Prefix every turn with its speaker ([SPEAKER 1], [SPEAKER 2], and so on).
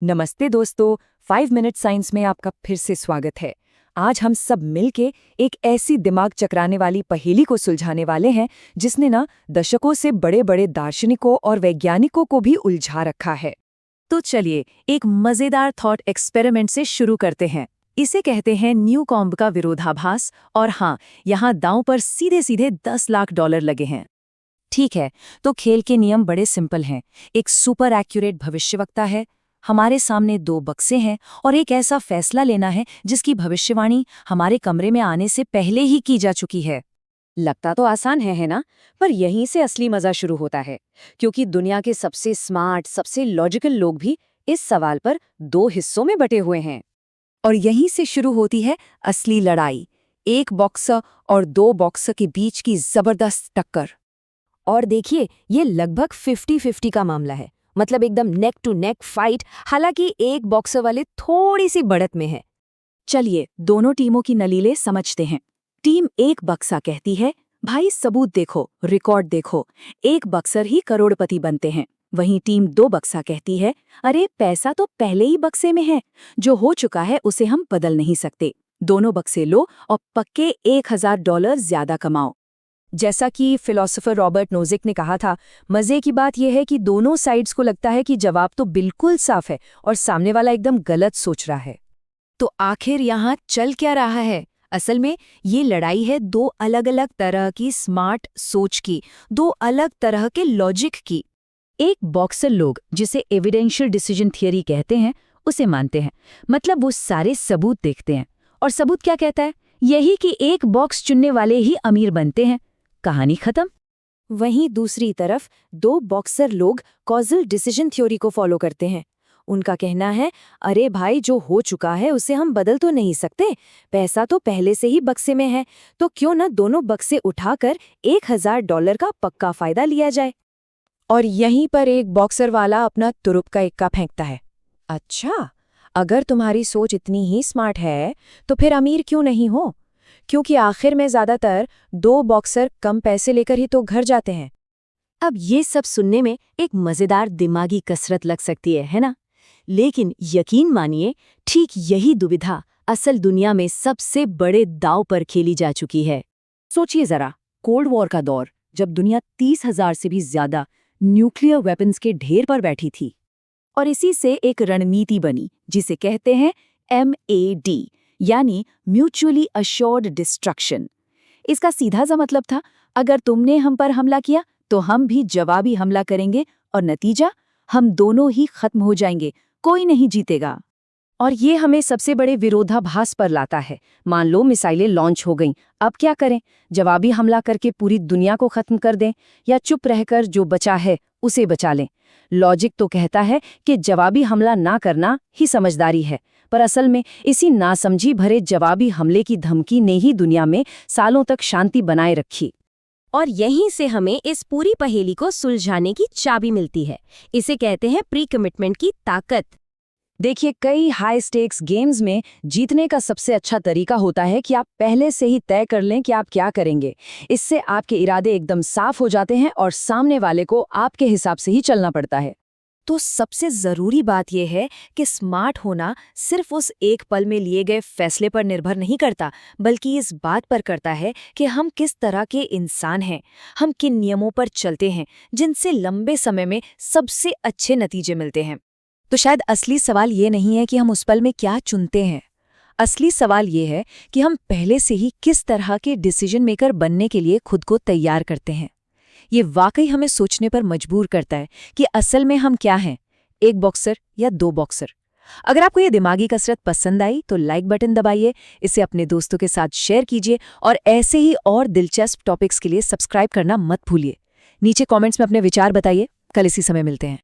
[SPEAKER 1] नमस्ते दोस्तों, 5 minute science में आपका फिर से स्वागत है। आज हम सब मिलके एक ऐसी दिमाग चकराने वाली पहेली को सुलझाने वाले हैं जिसने ना दशकों से बड़े बड़े दार्शनिकों और वैज्ञानिकों को भी उलझा रखा है।
[SPEAKER 2] तो चलिए एक मजेदार थॉट एक्सपेरिमेंट से शुरू करते हैं। इसे कहते हैं न्यूकॉम्ब का विरोधाभास। और हाँ, यहाँ दांव पर सीधे सीधे 10 लाख डॉलर लगे हैं।
[SPEAKER 1] ठीक है, तो खेल के नियम बड़े सिंपल हैं। एक सुपर एक्यूरेट भविष्यवक्ता है, हमारे सामने 2 बक्से हैं और एक ऐसा फैसला लेना है जिसकी भविष्यवाणी हमारे कमरे में आने से पहले ही की जा चुकी है।
[SPEAKER 2] लगता तो आसान है ना? पर यहीं से असली मजा शुरू होता है, क्योंकि दुनिया के सबसे स्मार्ट, सबसे लॉजिकल लोग भी इस सवाल पर 2 हिस्सों में बटे हुए हैं।
[SPEAKER 1] और यहीं से शुरू होती है असली लड़ाई, एक बॉक्सर और 2 बॉक्सर के बीच की जबरदस्त टक्कर।
[SPEAKER 2] और देखिए, ये लगभग 50-50 का मामला है, मतलब एकदम नेक टू नेक फाइट। हालांकि एक बॉक्सर वाले थोड़ी सी बढ़त में है।
[SPEAKER 1] चलिए दोनों टीमों की नलीलें समझते हैं। टीम 1 बक्सा कहती है, भाई सबूत देखो, रिकॉर्ड देखो, एक बक्सर ही करोड़पति बनते हैं। वहीं टीम 2 बक्सा कहती है, अरे पैसा तो पहले ही बक्से में है, जो हो चुका है उसे हम बदल नहीं सकते। दोनों बक्से लो और पक्के $1000 ज्यादा कमाओ। जैसा कि फिलोसोफर रॉबर्ट नोजिक ने कहा था, मजे की बात यह है कि दोनों साइड्स को लगता है कि जवाब तो बिल्कुल साफ है और सामने वाला एकदम गलत सोच रहा है।
[SPEAKER 2] तो आखिर यहाँ चल क्या रहा है? असल में ये लड़ाई है 2 अलग-अलग तरह की स्मार्ट सोच की, 2 अलग तरह के लॉजिक की।
[SPEAKER 1] एक बॉक्सर लोग, जिसे एविडेंशियल डिसीजन थियरी कहते हैं, उसे मानते हैं। मतलब वो सारे सबूत देखते हैं। और सबूत क्या कहता है? यही कि एक बॉक्स चुनने वाले ही अमीर बनते हैं। कहानी खत्म।
[SPEAKER 2] वहीं दूसरी तरफ 2 बॉक्सर लोग कॉजल डिसीजन थ्योरी को फॉलो करते हैं। उनका कहना है, अरे भाई, जो हो चुका है उसे हम बदल तो नहीं सकते, पैसा तो पहले से ही बक्से में है, तो क्यों न दोनों बक्से उठाकर $1000 का पक्का फायदा लिया जाए।
[SPEAKER 1] और यहीं पर एक बॉक्सर वाला अपना तुरुप का इक्का फेंकता है। अच्छा, अगर तुम्हारी सोच इतनी ही स्मार्ट है तो फिर अमीर क्यों नहीं हो? क्योंकि आखिर में ज्यादातर 2 बॉक्सर कम पैसे लेकर ही तो घर जाते हैं।
[SPEAKER 2] अब ये सब सुनने में एक मजेदार दिमागी कसरत लग सकती है ना? लेकिन यकीन मानिए, ठीक यही दुविधा असल दुनिया में सबसे बड़े दांव पर खेली जा चुकी है। सोचिए जरा, कोल्ड वॉर का दौर, जब दुनिया 30,000 से भी ज्यादा न्यूक्लियर वेपन्स के ढेर पर बैठी थी। और इसी से एक रणनीति बनी जिसे कहते हैं MAD, यानी म्यूचुअली अश्योर्ड डिस्ट्रक्शन। इसका सीधा सा मतलब था, अगर तुमने हम पर हमला किया तो हम भी जवाबी हमला करेंगे, और नतीजा, हम दोनों ही खत्म हो जाएंगे, कोई नहीं जीतेगा।
[SPEAKER 1] और ये हमें सबसे बड़े विरोधाभास पर लाता है। मान लो मिसाइलें लॉन्च हो गईं, अब क्या करें? जवाबी हमला करके पूरी दुनिया को खत्म कर दें, या चुप रहकर जो बचा है उसे बचा लें? लॉजिक तो कहता है कि जवाबी हमला ना करना ही समझदारी है, पर असल में इसी नासमझी भरे जवाबी हमले की धमकी ने ही दुनिया में सालों तक शांति बनाए रखी।
[SPEAKER 2] और यहीं से हमें इस पूरी पहेली को सुलझाने की चाबी मिलती है। इसे कहते हैं प्री कमिटमेंट की ताकत।
[SPEAKER 1] देखिए, कई हाई स्टेक्स गेम्स में जीतने का सबसे अच्छा तरीका होता है कि आप पहले से ही तय कर लें कि आप क्या करेंगे। इससे आपके इरादे एकदम साफ हो जाते हैं और सामने वाले को आपके हिसाब से ही चलना पड़ता है।
[SPEAKER 2] तो सबसे जरूरी बात यह है कि स्मार्ट होना सिर्फ उस एक पल में लिए गए फैसले पर निर्भर नहीं करता, बल्कि इस बात पर करता है कि हम किस तरह के इंसान हैं, हम किन नियमों पर चलते हैं जिनसे लंबे समय में सबसे अच्छे नतीजे मिलते हैं।
[SPEAKER 1] तो शायद असली सवाल ये नहीं है कि हम उस पल में क्या चुनते हैं। असली सवाल ये है कि हम पहले से ही किस तरह के डिसीजन मेकर बनने के लिए खुद को तैयार करते हैं। ये वाकई हमें सोचने पर मजबूर करता है कि असल में हम क्या हैं, एक बॉक्सर या 2 बॉक्सर। अगर आपको ये दिमागी कसरत पसंद आई तो लाइक बटन दबाइए, इसे अपने दोस्तों के साथ शेयर कीजिए, और ऐसे ही और दिलचस्प टॉपिक्स के लिए सब्सक्राइब करना मत भूलिए। नीचे कमेंट्स में अपने विचार बताइए। कल इसी समय मिलते हैं।